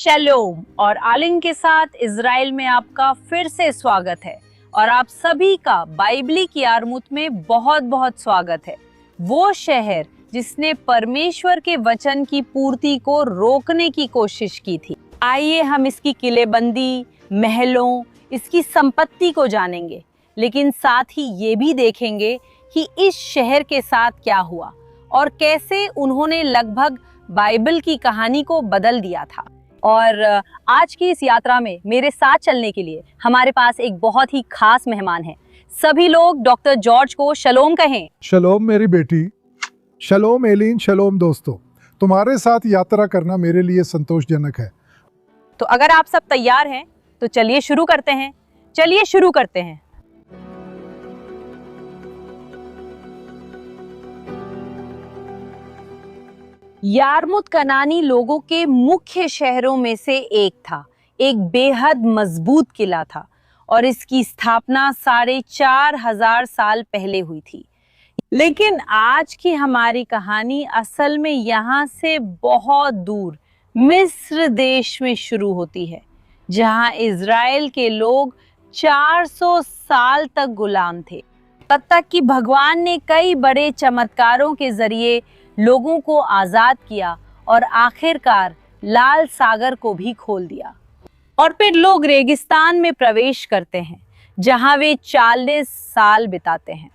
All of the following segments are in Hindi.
शलोम और आलिन के साथ इज़राइल में आपका फिर से स्वागत है और आप सभी का बाइबली की यारमूत में बहुत बहुत स्वागत है। वो शहर जिसने परमेश्वर के वचन की पूर्ति को रोकने की कोशिश की थी। आइए हम इसकी किलेबंदी, महलों, इसकी संपत्ति को जानेंगे, लेकिन साथ ही ये भी देखेंगे कि इस शहर के साथ क्या हुआ और कैसे उन्होंने लगभग बाइबल की कहानी को बदल दिया था। और आज की इस यात्रा में मेरे साथ चलने के लिए हमारे पास एक बहुत ही खास मेहमान है। सभी लोग डॉक्टर जॉर्ज को शलोम कहें। शलोम मेरी बेटी, शलोम एलिन, शलोम दोस्तों। तुम्हारे साथ यात्रा करना मेरे लिए संतोषजनक है। तो अगर आप सब तैयार हैं तो चलिए शुरू करते हैं। यारमूत कनानी लोगों के मुख्य शहरों में से एक था। एक बेहद मजबूत किला था और इसकी स्थापना 4,500 साल पहले हुई थी। लेकिन आज की हमारी कहानी असल में यहाँ से बहुत दूर मिस्र देश में शुरू होती है, जहाँ इज़राइल के लोग 400 साल तक गुलाम थे। तब तक कि भगवान ने कई बड़े चमत्कारों के जरिए लोगों को आजाद किया और आखिरकार लाल सागर को भी खोल दिया। और फिर लोग रेगिस्तान में प्रवेश करते हैं, जहां वे 40 साल बिताते हैं।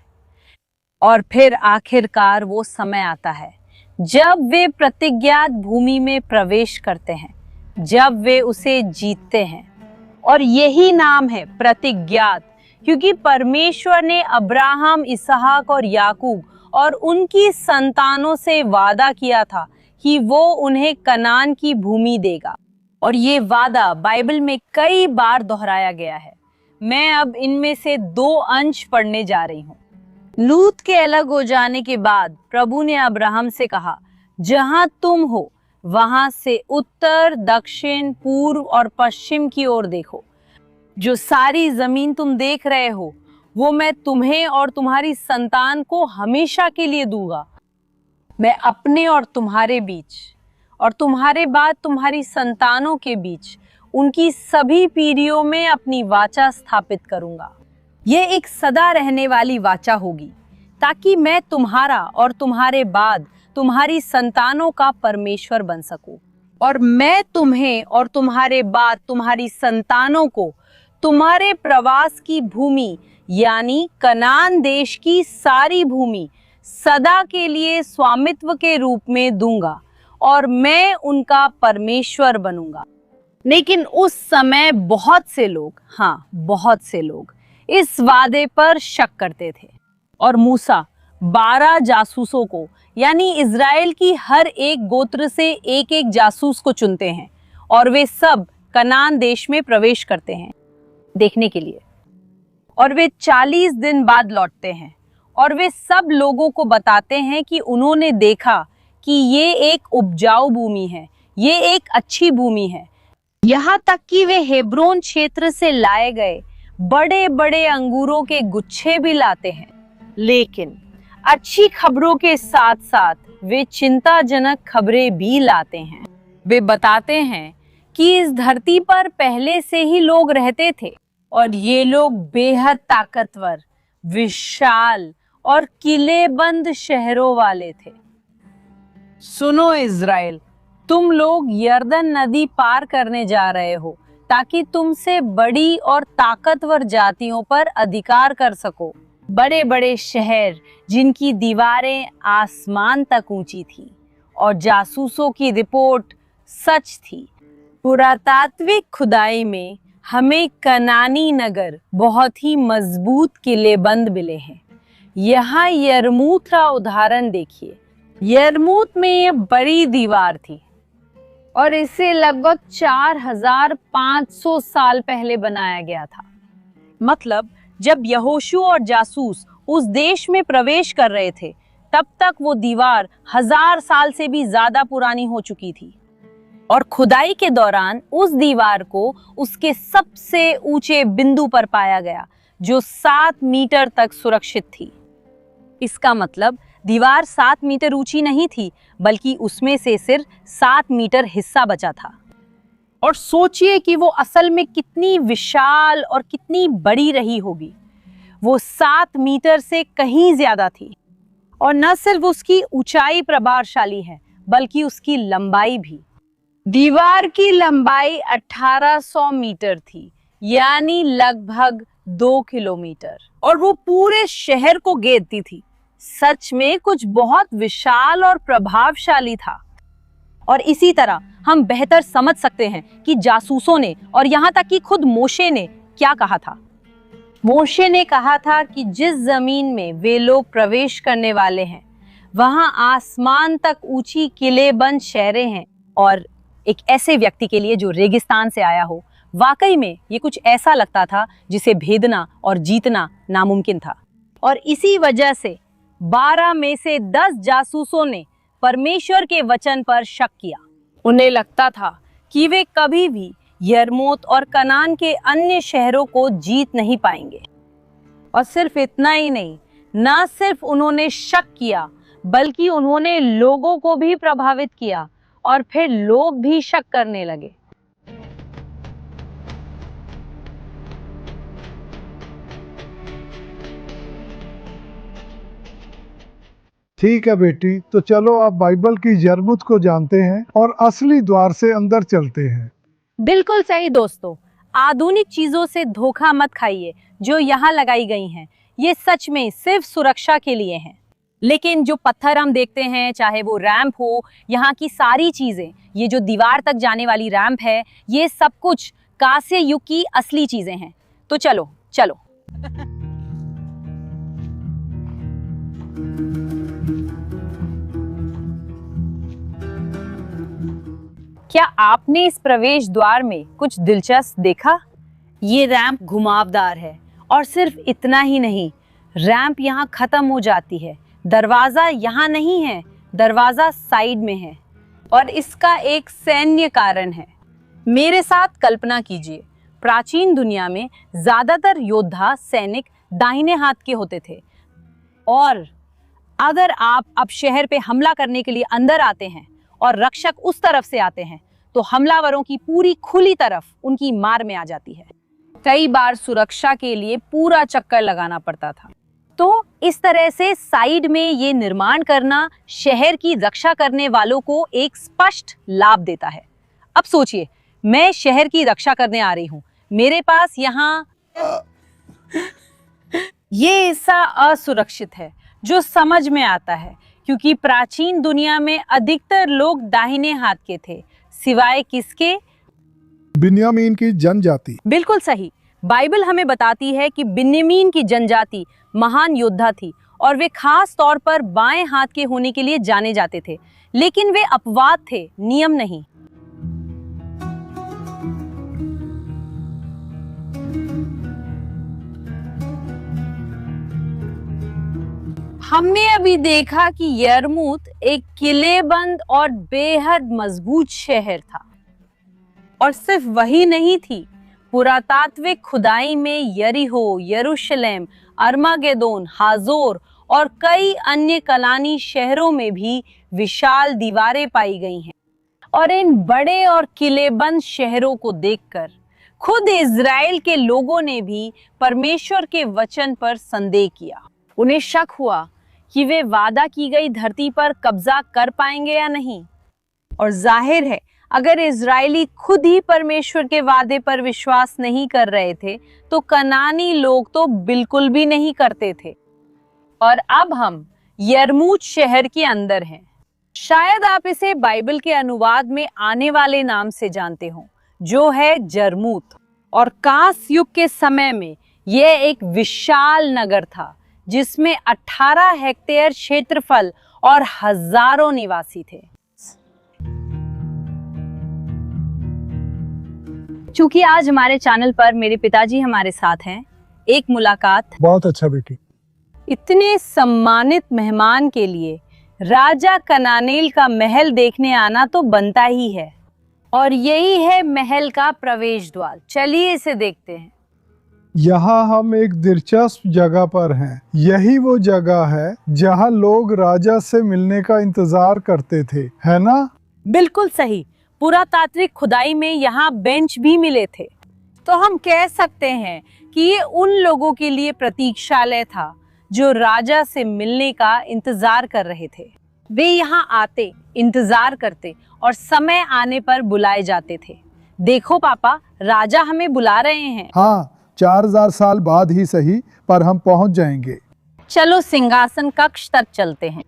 और फिर आखिरकार वो समय आता है जब वे प्रतिज्ञात भूमि में प्रवेश करते हैं, जब वे उसे जीतते हैं। और यही नाम है प्रतिज्ञात, क्योंकि परमेश्वर ने अब्राहम, इसहाक और याकूब और उनकी संतानों से वादा किया था कि वो उन्हें कनान की भूमि देगा। और ये वादा बाइबल में कई बार दोहराया गया है। मैं अब इनमें से 2 अंश पढ़ने जा रही हूँ। लूत के अलग हो जाने के बाद प्रभु ने अब्राहम से कहा, जहां तुम हो वहां से उत्तर, दक्षिण, पूर्व और पश्चिम की ओर देखो। जो सारी जमीन तुम देख रहे हो वो मैं तुम्हें और तुम्हारी संतान को हमेशा के लिए दूंगा। मैं अपने और तुम्हारे बीच और तुम्हारे बाद तुम्हारी संतानों के बीच उनकी सभी पीढ़ियों में अपनी वाचा स्थापित करूंगा। यह एक सदा रहने वाली वाचा होगी, ताकि मैं तुम्हारा और तुम्हारे बाद तुम्हारी संतानों का परमेश्वर बन सकूं। और मैं तुम्हें और तुम्हारे बाद तुम्हारी संतानों को तुम्हारे प्रवास की भूमि यानी कनान देश की सारी भूमि सदा के लिए स्वामित्व के रूप में दूंगा और मैं उनका परमेश्वर बनूंगा। लेकिन उस समय बहुत से लोग इस वादे पर शक करते थे और मूसा 12 जासूसों को यानी इज़राइल की हर एक गोत्र से एक एक जासूस को चुनते हैं और वे सब कनान देश में प्रवेश करते हैं देखने के लिए। और वे 40 दिन बाद लौटते हैं और वे सब लोगों को बताते हैं कि उन्होंने देखा कि ये एक उपजाऊ भूमि है, ये एक अच्छी भूमि है। यहाँ तक कि वे हेब्रोन क्षेत्र से लाए गए बड़े बड़े अंगूरों के गुच्छे भी लाते हैं। लेकिन अच्छी खबरों के साथ साथ वे चिंताजनक खबरें भी लाते हैं। वे बताते हैं कि इस धरती पर पहले से ही लोग रहते थे और ये लोग बेहद ताकतवर, विशाल और किलेबंद शहरों वाले थे। सुनो इज़राइल, तुम लोग यर्दन नदी पार करने जा रहे हो ताकि तुमसे बड़ी और ताकतवर जातियों पर अधिकार कर सको। बड़े बड़े शहर जिनकी दीवारें आसमान तक ऊंची थी और जासूसों की रिपोर्ट सच थी। पुरातात्विक खुदाई में हमें कनानी नगर बहुत ही मजबूत किलेबंद मिले हैं। यहाँ यरमूत का उदाहरण देखिए। यरमूत में ये बड़ी दीवार थी और इसे लगभग 4,500 साल पहले बनाया गया था। मतलब जब यहोशू और जासूस उस देश में प्रवेश कर रहे थे, तब तक वो दीवार 1000 साल से भी ज्यादा पुरानी हो चुकी थी। और खुदाई के दौरान उस दीवार को उसके सबसे ऊंचे बिंदु पर पाया गया, जो 7 मीटर तक सुरक्षित थी। इसका मतलब दीवार 7 मीटर ऊंची नहीं थी, बल्कि उसमें से सिर्फ 7 मीटर हिस्सा बचा था। और सोचिए कि वो असल में कितनी विशाल और कितनी बड़ी रही होगी। वो 7 मीटर से कहीं ज्यादा थी। और न सिर्फ उसकी ऊंचाई प्रभावशाली है, बल्कि उसकी लंबाई भी। दीवार की लंबाई 1800 मीटर थी, यानी लगभग 2 किलोमीटर, और वो पूरे शहर को घेरती थी। सच में कुछ बहुत विशाल और प्रभावशाली था। और इसी तरह हम बेहतर समझ सकते हैं कि जासूसों ने और यहाँ तक कि खुद मोशे ने क्या कहा था। मोशे ने कहा था कि जिस जमीन में वे लोग प्रवेश करने वाले हैं, वहां आसमान तक ऊंची किलेबंद शहरें हैं। और एक ऐसे व्यक्ति के लिए जो रेगिस्तान से आया हो, वाकई में ये कुछ ऐसा लगता था जिसे भेदना और जीतना नामुमकिन था। और इसी वजह से 12 में से 10 जासूसों ने परमेश्वर के वचन पर शक किया। उन्हें लगता था कि वे कभी भी यरमूत और कनान के अन्य शहरों को जीत नहीं पाएंगे। और सिर्फ इतना ही नहीं, न सिर्फ उन्होंने शक किया, बल्कि उन्होंने लोगों को भी प्रभावित किया, और फिर लोग भी शक करने लगे। ठीक है बेटी, तो चलो आप बाइबल की यरमुत को जानते हैं और असली द्वार से अंदर चलते हैं। बिल्कुल सही दोस्तों, आधुनिक चीजों से धोखा मत खाइए जो यहाँ लगाई गई हैं। ये सच में सिर्फ सुरक्षा के लिए हैं। लेकिन जो पत्थर हम देखते हैं, चाहे वो रैंप हो, यहाँ की सारी चीजें, ये जो दीवार तक जाने वाली रैंप है, ये सब कुछ कांस्य युग की असली चीजें हैं। तो चलो चलो। क्या आपने इस प्रवेश द्वार में कुछ दिलचस्प देखा? ये रैंप घुमावदार है, और सिर्फ इतना ही नहीं, रैंप यहाँ खत्म हो जाती है। दरवाजा यहाँ नहीं है, दरवाजा साइड में है। और इसका एक सैन्य कारण है। मेरे साथ कल्पना कीजिए, प्राचीन दुनिया में ज्यादातर योद्धा सैनिक दाहिने हाथ के होते थे। और अगर आप अब शहर पे हमला करने के लिए अंदर आते हैं और रक्षक उस तरफ से आते हैं, तो हमलावरों की पूरी खुली तरफ उनकी मार में आ जाती है। कई बार सुरक्षा के लिए पूरा चक्कर लगाना पड़ता था। तो इस तरह से साइड में ये निर्माण करना शहर की रक्षा करने वालों को एक स्पष्ट लाभ देता है। अब सोचिए, मैं शहर की रक्षा करने आ रही हूँ, मेरे पास यहाँ ये हिस्सा असुरक्षित है, जो समझ में आता है, क्योंकि प्राचीन दुनिया में अधिकतर लोग दाहिने हाथ के थे, सिवाय किसके? बिन्यामीन की जनजाति। बिल्कुल सही। बाइबल हमें बताती है कि बिन्यामीन की जनजाति महान योद्धा थी, और वे खास तौर पर बाएं हाथ के होने के लिए जाने जाते थे। लेकिन वे अपवाद थे, नियम नहीं। हमने अभी देखा कि यरमूत एक किलेबंद और बेहद मजबूत शहर था। और सिर्फ वही नहीं थी, पुरातात्विक खुदाई में यरीहो, यरूशलेम, अरमागेदोन, हाजोर और कई अन्य कनानी शहरों में भी विशाल दीवारें पाई गई हैं। और इन बड़े और किलेबंद शहरों को देखकर खुद इज़राइल के लोगों ने भी परमेश्वर के वचन पर संदेह किया। उन्हें शक हुआ कि वे वादा की गई धरती पर कब्जा कर पाएंगे या नहीं। और जाहिर है, अगर इजरायली खुद ही परमेश्वर के वादे पर विश्वास नहीं कर रहे थे, तो कनानी लोग तो बिल्कुल भी नहीं करते थे। और अब हम यरमूत शहर के अंदर हैं। शायद आप इसे बाइबल के अनुवाद में आने वाले नाम से जानते हो, जो है जरमूत। और कांस्य युग के समय में यह एक विशाल नगर था, जिसमें 18 हेक्टेयर क्षेत्रफल और हजारों निवासी थे। चूंकि आज हमारे चैनल पर मेरे पिताजी हमारे साथ हैं, एक मुलाकात बहुत अच्छा बेटी। इतने सम्मानित मेहमान के लिए राजा कनानेल का महल देखने आना तो बनता ही है। और यही है महल का प्रवेश द्वार। चलिए इसे देखते हैं। यहाँ हम एक दिलचस्प जगह पर हैं। यही वो जगह है जहाँ लोग राजा से मिलने का इंतजार करते थे, है ना? बिल्कुल सही। पुरातात्विक खुदाई में यहाँ बेंच भी मिले थे। तो हम कह सकते हैं कि ये उन लोगों के लिए प्रतीक्षालय था जो राजा से मिलने का इंतजार कर रहे थे। वे यहाँ आते, इंतजार करते और समय आने पर बुलाए जाते थे। देखो पापा, राजा हमें बुला रहे हैं। हाँ, 4000 साल बाद ही सही, पर हम पहुंच जाएंगे। चलो सिंहासन कक्ष तक चलते हैं।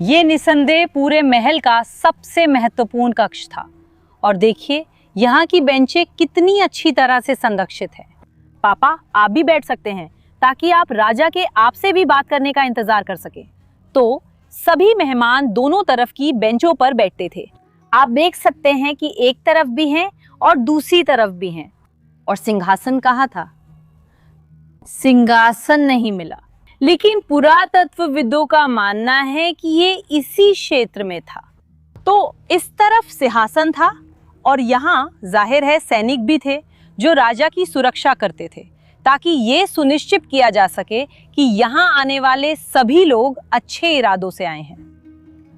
ये निसंदेह पूरे महल का सबसे महत्वपूर्ण कक्ष था। और देखिए यहाँ की बेंचें कितनी अच्छी तरह से संरक्षित है। पापा, आप भी बैठ सकते हैं ताकि आप राजा के आपसे भी बात करने का इंतजार कर सके। तो सभी मेहमान दोनों तरफ की बेंचों पर बैठते थे। आप देख सकते हैं कि एक तरफ भी हैं और दूसरी तरफ भी हैं। और सिंहासन कहाँ था? सिंहासन नहीं मिला, लेकिन पुरातत्वविदों का मानना है कि ये इसी क्षेत्र में था। तो इस तरफ सिंहासन था और यहाँ जाहिर है सैनिक भी थे जो राजा की सुरक्षा करते थे, ताकि ये सुनिश्चित किया जा सके कि यहाँ आने वाले सभी लोग अच्छे इरादों से आए हैं।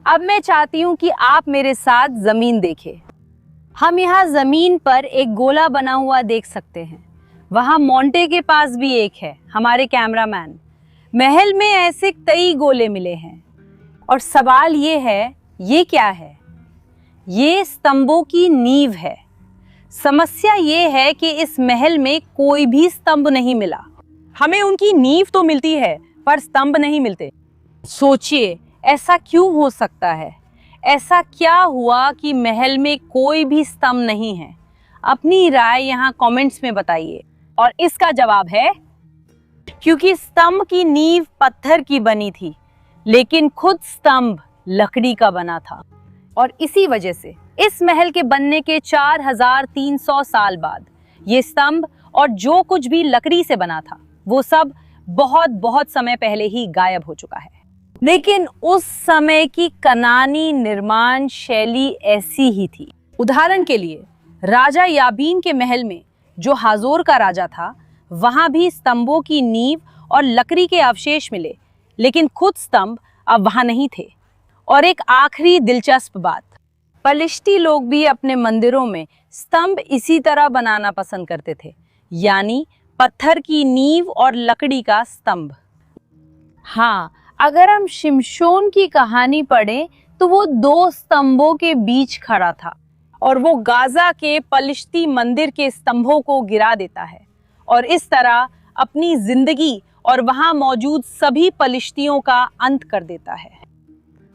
अब मैं चाहती हूँ कि आप मेरे साथ जमीन देखें। हम यहाँ जमीन पर एक गोला बना हुआ देख सकते हैं। वहाँ मोंटे के पास भी एक है, हमारे कैमरामैन। महल में ऐसे कई गोले मिले हैं और सवाल ये है, ये क्या है? ये स्तंभों की नींव है। समस्या ये है कि इस महल में कोई भी स्तंभ नहीं मिला। हमें उनकी नींव तो मिलती है पर स्तंभ नहीं मिलते। सोचिए, ऐसा क्यों हो सकता है? ऐसा क्या हुआ कि महल में कोई भी स्तंभ नहीं है? अपनी राय यहाँ कमेंट्स में बताइए। और इसका जवाब है क्योंकि स्तंभ की नींव पत्थर की बनी थी, लेकिन खुद स्तंभ लकड़ी का बना था। और इसी वजह से इस महल के बनने के 4300 साल बाद ये स्तंभ और जो कुछ भी लकड़ी से बना था वो सब बहुत बहुत समय पहले ही गायब हो चुका है। लेकिन उस समय की कनानी निर्माण शैली ऐसी ही थी। उदाहरण के लिए राजा याबीन के महल में, जो हाजोर का राजा था, वहां भी स्तंभों की नींव और लकड़ी के अवशेष मिले, लेकिन खुद स्तंभ अब वहां नहीं थे। और एक आखिरी दिलचस्प बात, पलिश्ती लोग भी अपने मंदिरों में स्तंभ इसी तरह बनाना पसंद करते थे, यानी पत्थर की नींव और लकड़ी का स्तंभ। हाँ, अगर हम शिमशोन की कहानी पढ़ें तो वो 2 स्तंभों के बीच खड़ा था और वो गाजा के पलिश्ती मंदिर के स्तंभों को गिरा देता है और इस तरह अपनी जिंदगी और वहां मौजूद सभी पलिश्तियों का अंत कर देता है।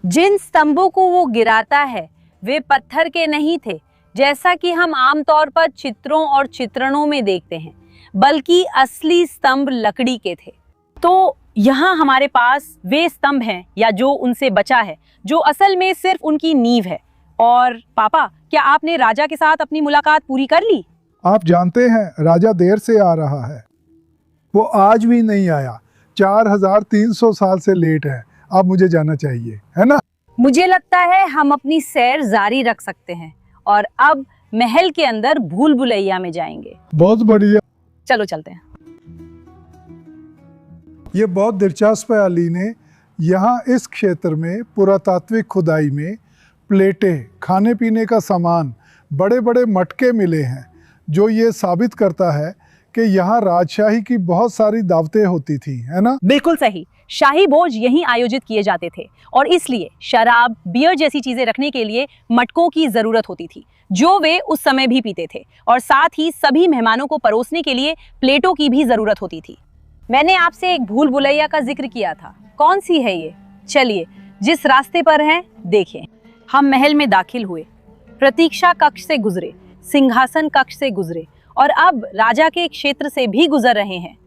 जिन स्तंभों को वो गिराता है वे पत्थर के नहीं थे, जैसा कि हम आमतौर पर चित्रों और चित्रणों में देखते हैं, बल्कि असली स्तंभ लकड़ी के थे। तो यहाँ हमारे पास वे स्तंभ हैं, या जो उनसे बचा है, जो असल में सिर्फ उनकी नींव है। और पापा, क्या आपने राजा के साथ अपनी मुलाकात पूरी कर ली? आप जानते हैं, राजा देर से आ रहा है। वो आज भी नहीं आया। 4300 साल से लेट है। अब मुझे जाना चाहिए, है ना? मुझे लगता है हम अपनी सैर जारी रख सकते हैं और अब महल के अंदर भूल भुलैया में जाएंगे। बहुत बढ़िया, चलो चलते हैं। ये बहुत दिलचस्प है अलीने। यहाँ इस क्षेत्र में पुरातात्विक खुदाई में प्लेटें, खाने पीने का सामान, बड़े बड़े मटके मिले हैं, जो ये साबित करता है कि यहाँ राजशाही की बहुत सारी दावतें होती थी, है ना? बिल्कुल सही। शाही भोज यहीं आयोजित किए जाते थे और इसलिए शराब, बियर जैसी चीजें रखने के लिए मटकों की जरूरत होती थी, जो वे उस समय भी पीते थे। और साथ ही सभी मेहमानों को परोसने के लिए प्लेटों की भी जरूरत होती थी। मैंने आपसे एक भूल भुलैया का जिक्र किया था, कौन सी है ये? चलिए, जिस रास्ते पर हैं देखें। हम महल में दाखिल हुए, प्रतीक्षा कक्ष से गुजरे, सिंहासन कक्ष से गुजरे और अब राजा के क्षेत्र से भी गुजर रहे हैं।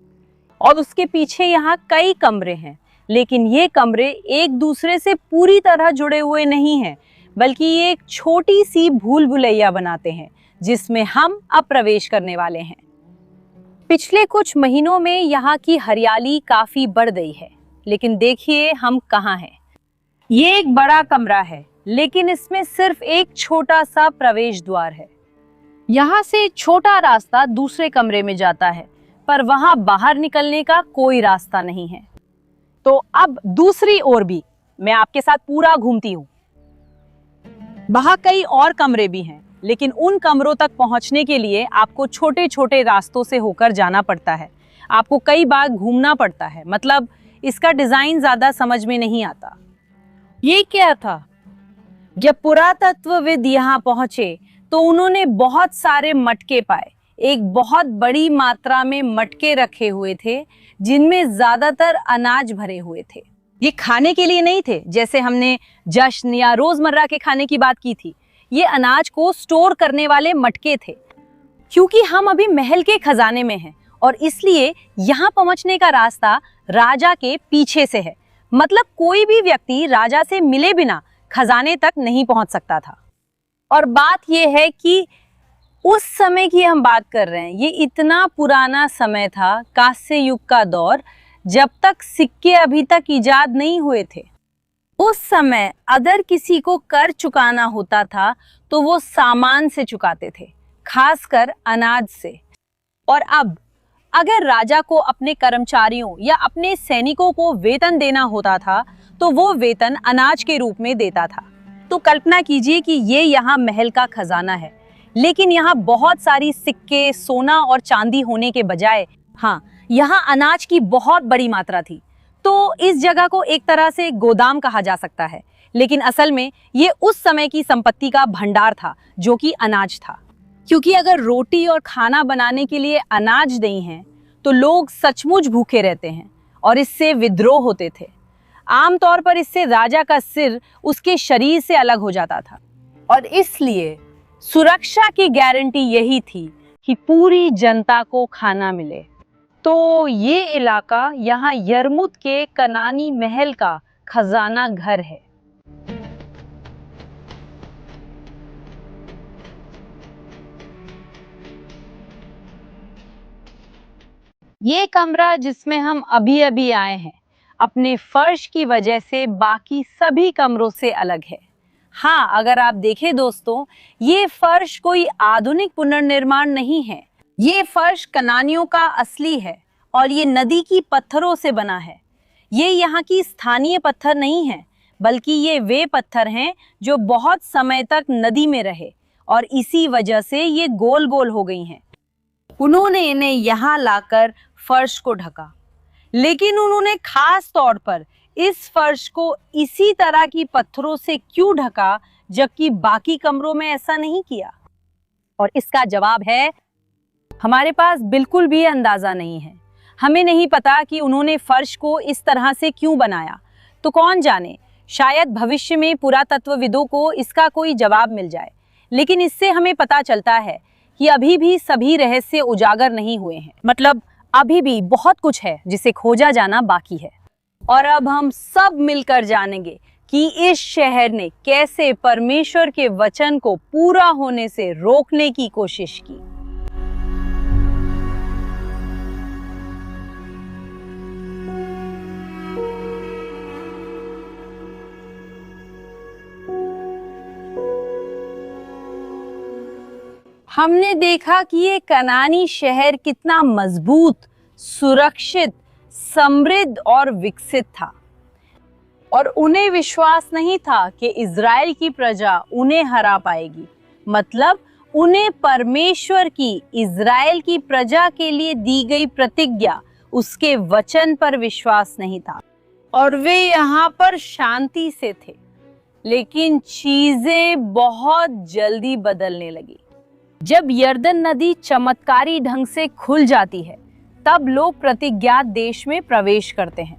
और उसके पीछे यहाँ कई कमरे हैं, लेकिन ये कमरे एक दूसरे से पूरी तरह जुड़े हुए नहीं हैं, बल्कि ये एक छोटी सी भूल भुलैया बनाते हैं जिसमें हम अब प्रवेश करने वाले हैं। पिछले कुछ महीनों में यहाँ की हरियाली काफी बढ़ गई है, लेकिन देखिए हम कहाँ हैं। ये एक बड़ा कमरा है, लेकिन इसमें सिर्फ एक छोटा सा प्रवेश द्वार है। यहाँ से छोटा रास्ता दूसरे कमरे में जाता है, पर वहां बाहर निकलने का कोई रास्ता नहीं है। तो अब दूसरी ओर भी मैं आपके साथ पूरा घूमती हूँ। वहाँ कई और कमरे भी हैं, लेकिन उन कमरों तक पहुँचने के लिए आपको छोटे छोटे रास्तों से होकर जाना पड़ता है। आपको कई बार घूमना पड़ता है, मतलब इसका डिजाइन ज्यादा समझ में नहीं आता। ये क्या था? जब पुरातत्वविद यहाँ पहुंचे तो उन्होंने बहुत सारे मटके पाए। एक बहुत बड़ी मात्रा में मटके रखे हुए थे, जिनमें ज्यादातर अनाज भरे हुए थे। ये खाने के लिए नहीं थे, जैसे हमने जश्न या रोजमर्रा के खाने की बात की थी। ये अनाज को स्टोर करने वाले मटके थे। क्योंकि हम अभी महल के खजाने में हैं और इसलिए यहाँ पहुंचने का रास्ता राजा के पीछे से है। मतलब कोई भी व्यक्ति राजा से मिले बिना खजाने तक नहीं पहुंच सकता था। और बात यह है कि उस समय की हम बात कर रहे हैं, ये इतना पुराना समय था, कांस्य युग का दौर, जब तक सिक्के अभी तक इजाद नहीं हुए थे। उस समय अगर किसी को कर चुकाना होता था तो वो सामान से चुकाते थे, खासकर अनाज से। और अब अगर राजा को अपने कर्मचारियों या अपने सैनिकों को वेतन देना होता था तो वो वेतन अनाज के रूप में देता था। तो कल्पना कीजिए कि ये यहाँ महल का खजाना है, लेकिन यहाँ बहुत सारी सिक्के, सोना और चांदी होने के बजाय यहाँ अनाज की बहुत बड़ी मात्रा थी। तो इस जगह को एक तरह से गोदाम कहा जा सकता है, लेकिन असल में ये उस समय की संपत्ति का भंडार था, जो कि अनाज था। क्योंकि अगर रोटी और खाना बनाने के लिए अनाज नहीं है तो लोग सचमुच भूखे रहते हैं और इससे विद्रोह होते थे। आमतौर पर इससे राजा का सिर उसके शरीर से अलग हो जाता था और इसलिए सुरक्षा की गारंटी यही थी कि पूरी जनता को खाना मिले। तो ये इलाका यहाँ यरमुत के कनानी महल का खजाना घर है। ये कमरा जिसमें हम अभी अभी आए हैं, अपने फर्श की वजह से बाकी सभी कमरों से अलग है। हाँ, अगर आप देखें दोस्तों, ये फर्श कोई आधुनिक पुनर्निर्माण नहीं है। ये फर्श कनानियों का असली है और ये नदी की पत्थरों से बना है। ये यहाँ की स्थानीय पत्थर नहीं है, बल्कि ये वे पत्थर हैं जो बहुत समय तक नदी में रहे और इसी वजह से ये गोल गोल हो गई हैं। उन्होंने इन्हें यहाँ लाकर फर्श को ढका, लेकिन उन्होंने खास तौर पर इस फर्श को इसी तरह की पत्थरों से क्यों ढका, जबकि बाकी कमरों में ऐसा नहीं किया? और इसका जवाब है, हमारे पास बिल्कुल भी अंदाजा नहीं है। हमें नहीं पता कि उन्होंने फर्श को इस तरह से क्यों बनाया। तो कौन जाने, शायद भविष्य में पुरातत्वविदों को इसका कोई जवाब मिल जाए। लेकिन इससे हमें पता चलता है कि अभी भी सभी रहस्य उजागर नहीं हुए हैं। मतलब अभी भी बहुत कुछ है जिसे खोजा जाना बाकी है। और अब हम सब मिलकर जानेंगे कि इस शहर ने कैसे परमेश्वर के वचन को पूरा होने से रोकने की कोशिश की। हमने देखा कि ये कनानी शहर कितना मजबूत, सुरक्षित, समृद्ध और विकसित था और उन्हें विश्वास नहीं था कि इज़राइल की प्रजा उन्हें हरा पाएगी। मतलब उन्हें परमेश्वर की इज़राइल की प्रजा के लिए दी गई प्रतिज्ञा, उसके वचन पर विश्वास नहीं था और वे यहाँ पर शांति से थे। लेकिन चीजें बहुत जल्दी बदलने लगी। जब यर्दन नदी चमत्कारी ढंग से खुल जाती है, तब लोग प्रतिज्ञात देश में प्रवेश करते हैं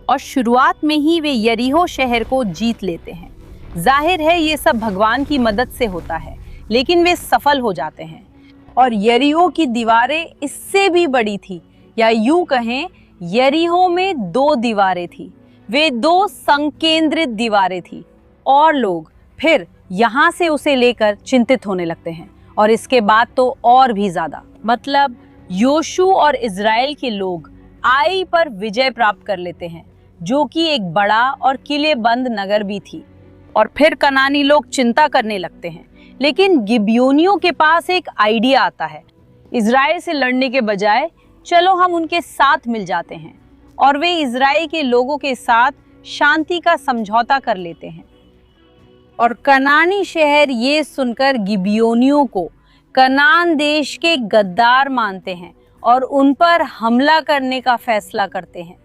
और शुरुआत में ही वे यरीहो शहर को जीत लेते हैं। जाहिर है ये सब भगवान की मदद से होता है, लेकिन वे सफल हो जाते हैं और यरीहो की दीवारें इससे भी बड़ी थी, या यूं कहें यरीहो में 2 दीवारें थी। वे 2 संकेंद्रित दीवारें थी और लोग फिर यहाँ से उसे लेकर चिंतित होने लगते हैं और इसके बाद तो और भी ज्यादा। मतलब योशू और इज़राइल के लोग आई पर विजय प्राप्त कर लेते हैं, जो कि एक बड़ा और किलेबंद नगर भी थी। और फिर कनानी लोग चिंता करने लगते हैं, लेकिन गिबयोनियों के पास एक आइडिया आता है। इज़राइल से लड़ने के बजाय चलो हम उनके साथ मिल जाते हैं। और वे इज़राइल के लोगों के साथ शांति का समझौता कर लेते हैं। और कनानी शहर ये सुनकर गिबियोनियों को कनान देश के गद्दार मानते हैं और उन पर हमला करने का फैसला करते हैं।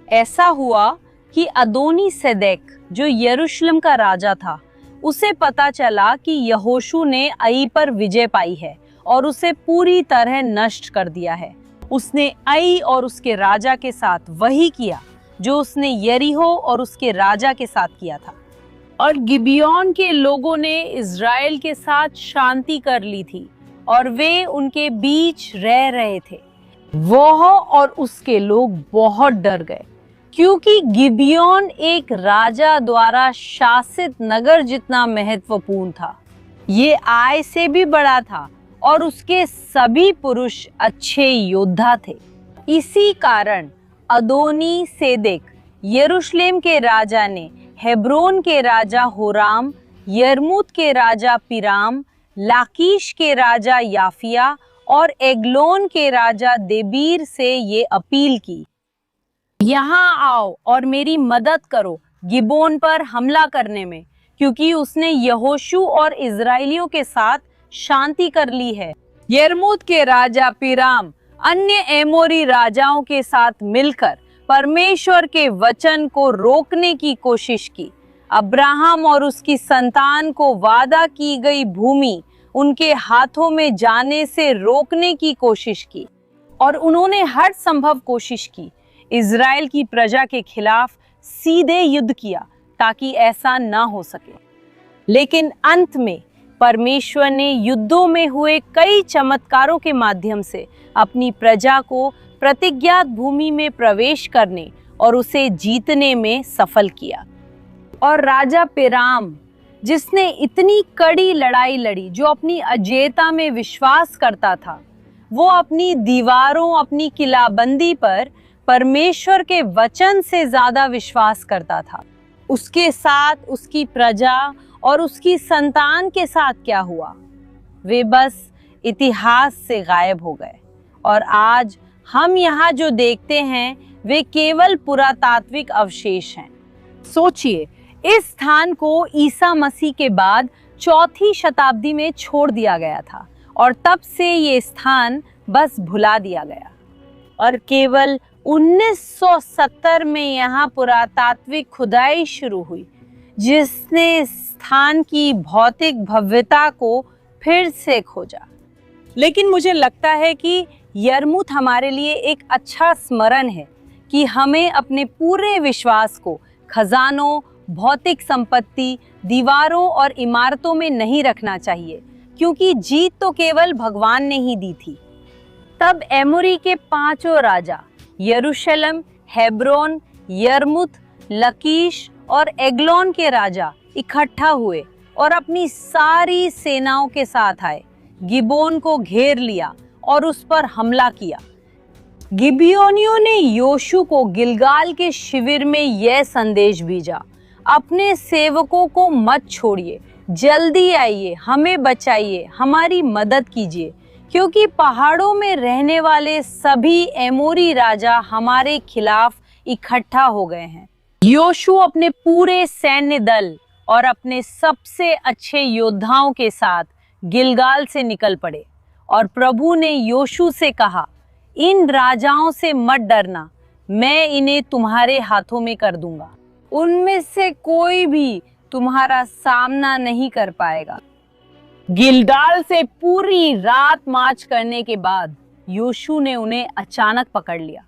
ऐसा हुआ कि अदोनी सेदेक जो यरूशलेम का राजा था, उसे पता चला कि यहोशू ने आई पर विजय पाई है और उसे पूरी तरह नष्ट कर दिया है। उसने आई और उसके राजा के साथ वही किया जो उसने यरीहो और उसके राजा के साथ किया था। और गिबियोन के लोगों ने इज़राइल के साथ शांति कर ली थी और वे उनके बीच रह रहे थे। वह और उसके लोग बहुत डर गए, क्योंकि गिबियोन एक राजा द्वारा शासित नगर जितना महत्वपूर्ण था। ये आय से भी बड़ा था और उसके सभी पुरुष अच्छे योद्धा थे। इसी कारण अदोनी सेदेक यरूशलेम के राजा ने हेब्रोन के राजा होराम, यर्मूत के राजा पिराम, लाकीश के राजा याफिया और एग्लोन के राजा देबीर से ये अपील की, यहाँ आओ और मेरी मदद करो गिबोन पर हमला करने में, क्योंकि उसने यहोशू और इजराइलियों के साथ शांति कर ली है। यर्मूत के राजा पिराम अन्य एमोरी राजाओं के साथ मिलकर परमेश्वर के वचन को रोकने की कोशिश की। अब्राहम और उसकी संतान को वादा की गई भूमि उनके हाथों में जाने से रोकने की कोशिश की और उन्होंने हर संभव कोशिश की इज़राइल की प्रजा के खिलाफ सीधे युद्ध किया ताकि ऐसा ना हो सके। लेकिन अंत में परमेश्वर ने युद्धों में हुए कई चमत्कारों के माध्यम से अपनी प्रजा को प्रतिज्ञात भूमि में प्रवेश करने और उसे जीतने में सफल किया। और राजा पिराम, जिसने इतनी कड़ी लड़ाई लड़ी, जो अपनी अजेयता में विश्वास करता था, वो अपनी दीवारों, अपनी किलाबंदी पर परमेश्वर के वचन से ज्यादा विश्वास करता था। उसके साथ उसकी प्रजा और उसकी संतान के साथ क्या हुआ? वे बस इतिहास से गायब हो गए और आज हम यहाँ जो देखते हैं वे केवल पुरातात्विक अवशेष हैं। सोचिए, इस स्थान को ईसा मसीह के बाद 4वीं शताब्दी में छोड़ दिया गया था और तब से ये स्थान बस भुला दिया गया और केवल 1970 में यहाँ पुरातात्विक खुदाई शुरू हुई, जिसने स्थान की भौतिक भव्यता को फिर से खोजा। लेकिन मुझे लगता है कि यर्मूत हमारे लिए एक अच्छा स्मरण है कि हमें अपने पूरे विश्वास को खजानों, भौतिक संपत्ति, दीवारों और इमारतों में नहीं रखना चाहिए, क्योंकि जीत तो केवल भगवान ने ही दी थी। तब एमोरी के 5 राजा यरूशलेम, हेब्रोन, यर्मूत, लकीश और एग्लोन के राजा इकट्ठा हुए और अपनी सारी सेनाओं के साथ आए, गिबोन को घेर लिया और उस पर हमला किया। गिबियोनियों ने योशू को गिलगाल के शिविर में यह संदेश भेजा, अपने सेवकों को मत छोड़िए, जल्दी आइए, हमें बचाइए, हमारी मदद कीजिए, क्योंकि पहाड़ों में रहने वाले सभी एमोरी राजा हमारे खिलाफ इकट्ठा हो गए हैं। योशू अपने पूरे सैन्य दल और अपने सबसे अच्छे योद्धाओं के साथ गिलगाल से निकल पड़े और प्रभु ने योशू से कहा, इन राजाओं से मत डरना, मैं इन्हें तुम्हारे हाथों में कर दूंगा, उनमें से कोई भी तुम्हारा सामना नहीं कर पाएगा। गिलगाल से पूरी रात मार्च करने के बाद योशू ने उन्हें अचानक पकड़ लिया।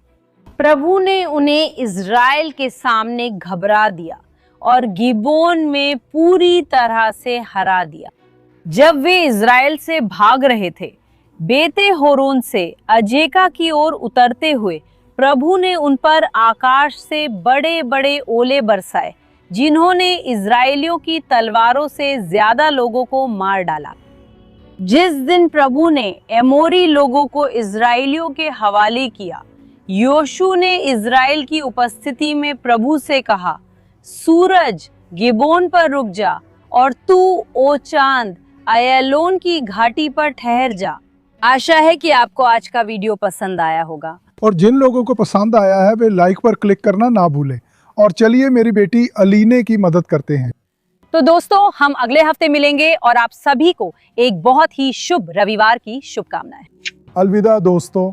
प्रभु ने उन्हें इज़राइल के सामने घबरा दिया और गिबोन में पूरी तरह से हरा दिया। जब वे इज़राइल से भाग रहे थे, बेते होरोन से अजेका की ओर उतरते हुए प्रभु ने उन पर आकाश से बड़े बड़े ओले बरसाए, जिन्होंने इज़राइलियों की तलवारों से ज्यादा लोगों को मार डाला। जिस दिन प्रभु ने एमोरी लोगों को इज़राइलियों के हवाले किया, योशू ने इज़राइल की उपस्थिति में प्रभु से कहा, सूरज गिबोन पर रुक जा और तू ओ चांद अय्यालोन की घाटी पर ठहर जा। आशा है कि आपको आज का वीडियो पसंद आया होगा। और जिन लोगों को पसंद आया है वे लाइक पर क्लिक करना ना भूलें और चलिए मेरी बेटी अलीने की मदद करते हैं। तो दोस्तों, हम अगले हफ्ते मिलेंगे और आप सभी को एक बहुत ही शुभ रविवार की शुभकामनाएं। अलविदा दोस्तों।